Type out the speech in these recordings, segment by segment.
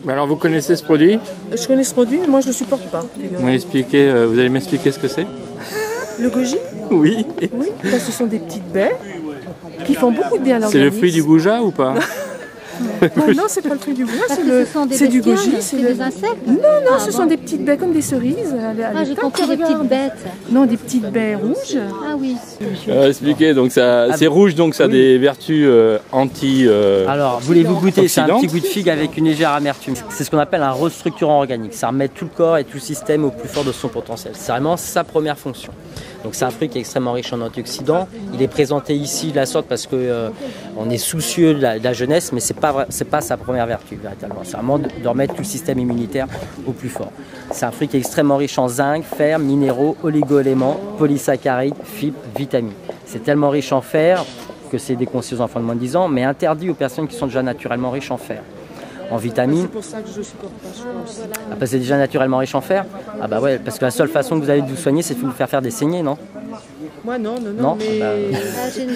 Mais alors vous connaissez ce produit? Je connais ce produit, mais moi je ne le supporte pas. Vous allez m'expliquer ce que c'est? Le goji? Oui. Oui, là, ce sont des petites baies qui font beaucoup de bien à l'organisme. C'est le fruit du goujat ou pas? Non, c'est pas le fruit du goujat, c'est du goji. C'est des insectes? Non, ce sont des petites baies comme des cerises. J'ai compris des petites bêtes. Non, des petites baies rouges. Ah oui. Expliquez, donc c'est rouge, donc ça a des vertus anti. Alors, voulez-vous goûter? C'est un petit goût de figue avec une légère amertume. C'est ce qu'on appelle un restructurant organique. Ça remet tout le corps et tout le système au plus fort de son potentiel. C'est vraiment sa première fonction. Donc c'est un fruit qui est extrêmement riche en antioxydants. Il est présenté ici de la sorte parce que on est soucieux de la jeunesse, mais c'est pas sa première vertu véritablement. C'est vraiment de remettre tout le système immunitaire au plus fort. C'est un fruit qui est extrêmement riche en zinc, fer, minéraux, oligo-éléments, polysaccharides, fibres, vitamines. C'est tellement riche en fer que c'est déconseillé aux enfants de moins de 10 ans, mais interdit aux personnes qui sont déjà naturellement riches en fer. En vitamines. C'est pour ça que je ne supporte pas, je pense. Ah, parce que c'est déjà naturellement riche en fer? Ah bah ouais, parce que la seule façon que vous avez de vous soigner, c'est de vous faire des saignées, non? Moi non, j'ai mais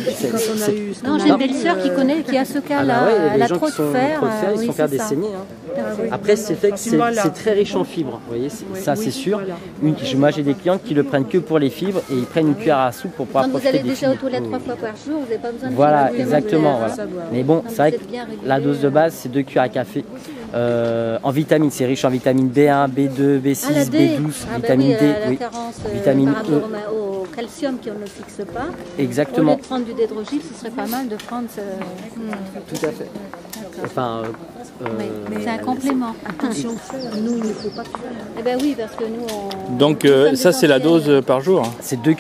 une belle-sœur qui a ce cas-là. Elle a trop de fer. Ils se font faire des saignées. Après, c'est fait que c'est très riche en fibres. Vous voyez, ça c'est sûr. Moi j'ai des clientes qui le prennent que pour les fibres et ils prennent une cuillère à soupe pour pouvoir profiter des fibres. Vous allez déjà aux toilettes 3 fois par jour, vous n'avez pas besoin de voilà, exactement. Voilà. Mais bon, c'est vrai que la dose de base, c'est 2 cuillères à café. En vitamines, c'est riche en vitamine B1, B2, B6, B12, vitamine D, vitamine E. Au calcium qu'on ne fixe pas. Exactement. Au lieu de prendre du dédrogil, ce serait pas mal de prendre ce... Tout à fait. Enfin, c'est un complément. Attention, nous, il ne faut pas faire. Eh bien oui, parce que nous, on... Donc ça, c'est la dose par jour? C'est 2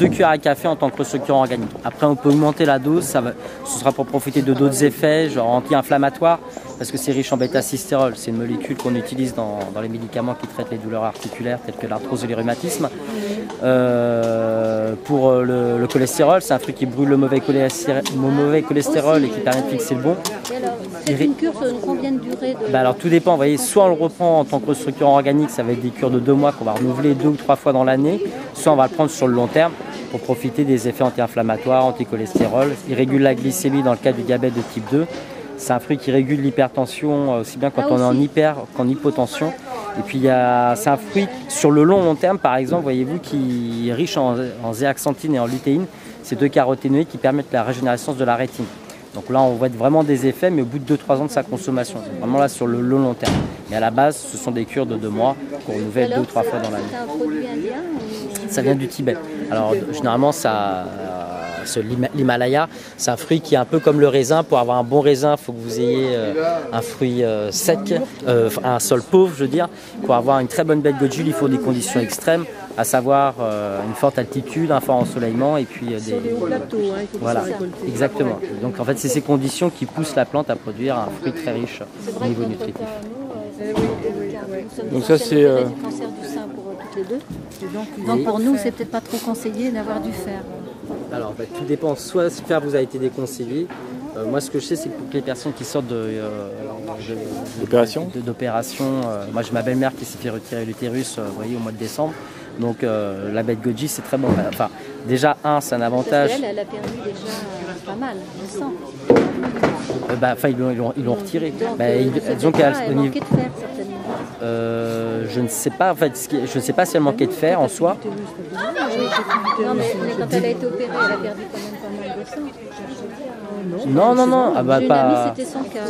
cuillères à café en tant que restructurant organique. Après, on peut augmenter la dose, ce sera pour profiter de d'autres effets, genre anti-inflammatoires, parce que c'est riche en bêta-cystérol. C'est une molécule qu'on utilise dans les médicaments qui traitent les douleurs articulaires, telles que l'arthrose et les rhumatismes. Pour le cholestérol, c'est un fruit qui brûle le mauvais cholestérol et qui permet de fixer le bon. C'est une cure sur combien de durée alors tout dépend, vous voyez, soit on le reprend en tant que restructurant organique, ça va être des cures de 2 mois qu'on va renouveler 2 ou 3 fois dans l'année, soit on va le prendre sur le long terme pour profiter des effets anti-inflammatoires, anti-cholestérol. Il régule la glycémie dans le cas du diabète de type 2. C'est un fruit qui régule l'hypertension aussi bien quand on est en hyper qu'en hypotension. Et puis c'est un fruit sur le long terme, par exemple, voyez-vous, qui est riche en zéaxanthine et en lutéine. C'est 2 caroténoïdes qui permettent la régénérescence de la rétine. Donc là, on voit vraiment des effets, mais au bout de 2-3 ans de sa consommation. C'est vraiment là sur le long terme. Mais à la base, ce sont des cures de 2 mois qu'on renouvelle 2 ou 3 fois dans l'année. C'est un produit indien Ça vient du Tibet. Alors généralement, l'Himalaya, c'est un fruit qui est un peu comme le raisin. Pour avoir un bon raisin, il faut que vous ayez un fruit sec, un sol pauvre, je veux dire. Pour avoir une très bonne bête de goji, il faut des conditions extrêmes, à savoir une forte altitude, un fort ensoleillement et puis des plateaux, voilà, exactement. Donc en fait, c'est ces conditions qui poussent la plante à produire un fruit très riche au niveau nutritif. Donc ça c'est du cancer du sein pour toutes les deux. Donc pour nous, c'est peut-être pas trop conseillé d'avoir du fer. Alors tout dépend, soit ce fer vous a été déconseillé. Moi ce que je sais c'est que pour les personnes qui sortent d'opération, moi j'ai ma belle-mère qui s'est fait retirer l'utérus vous voyez, au mois de décembre. Donc la bête goji c'est très bon. Enfin déjà c'est un avantage. Parce elle a perdu déjà pas mal de sang. Ils l'ont retiré. Disons qu'elle manquait de fer certainement. Je ne sais pas en fait, je ne sais pas si elle manquait de fer en soi. Non mais quand elle a été opérée, elle a perdu quand même pas mal de sang. Non. Une amie, c'était son cas.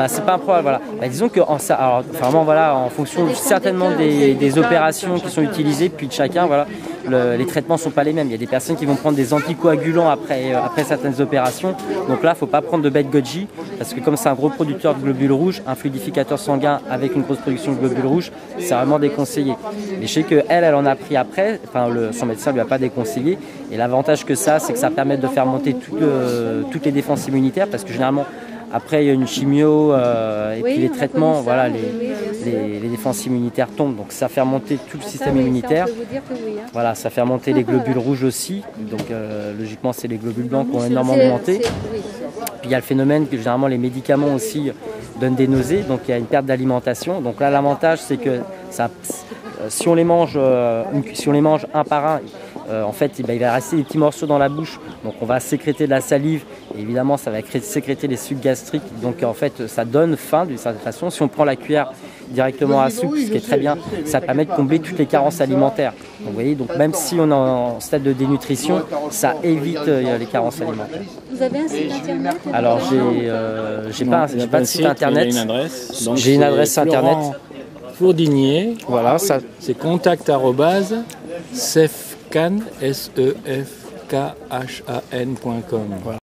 C'est pas un problème, voilà. Disons que en fonction certainement des opérations qui sont utilisées, puis de chacun, voilà, les traitements sont pas les mêmes. Il y a des personnes qui vont prendre des anticoagulants après certaines opérations. Donc là, il ne faut pas prendre de bête goji, parce que comme c'est un gros producteur de globules rouges, un fluidificateur sanguin avec une grosse production de globules rouges, c'est vraiment déconseillé. Mais je sais qu'elle en a pris après, son médecin ne lui a pas déconseillé. Et l'avantage que ça, c'est que ça permet de faire monter toutes les défenses immunitaires, parce que généralement, après il y a une chimio et puis les traitements, voilà, les défenses immunitaires tombent, donc ça fait remonter tout le système immunitaire. Ça, on peut vous dire que oui, hein. Voilà, ça fait remonter les globules rouges aussi, donc logiquement c'est les globules blancs qui ont énormément augmenté. Puis il y a le phénomène que généralement les médicaments aussi donnent des nausées, donc il y a une perte d'alimentation. Donc là l'avantage c'est que si on les mange un par un, en fait, il va rester des petits morceaux dans la bouche. Donc on va sécréter de la salive. Et évidemment, ça va sécréter les sucs gastriques. Donc en fait, ça donne faim d'une certaine façon. Si on prend la cuillère directement à soupe, ce qui est très bien, ça permet de combler toutes les carences alimentaires. Donc, vous voyez, donc même si on est en stade de dénutrition, ça évite les carences alimentaires. Vous avez un site internet? Alors j'ai pas de site internet. J'ai une adresse internet. Fourdinier. Voilà, ça. C'est contact@sefkhan.com. Voilà.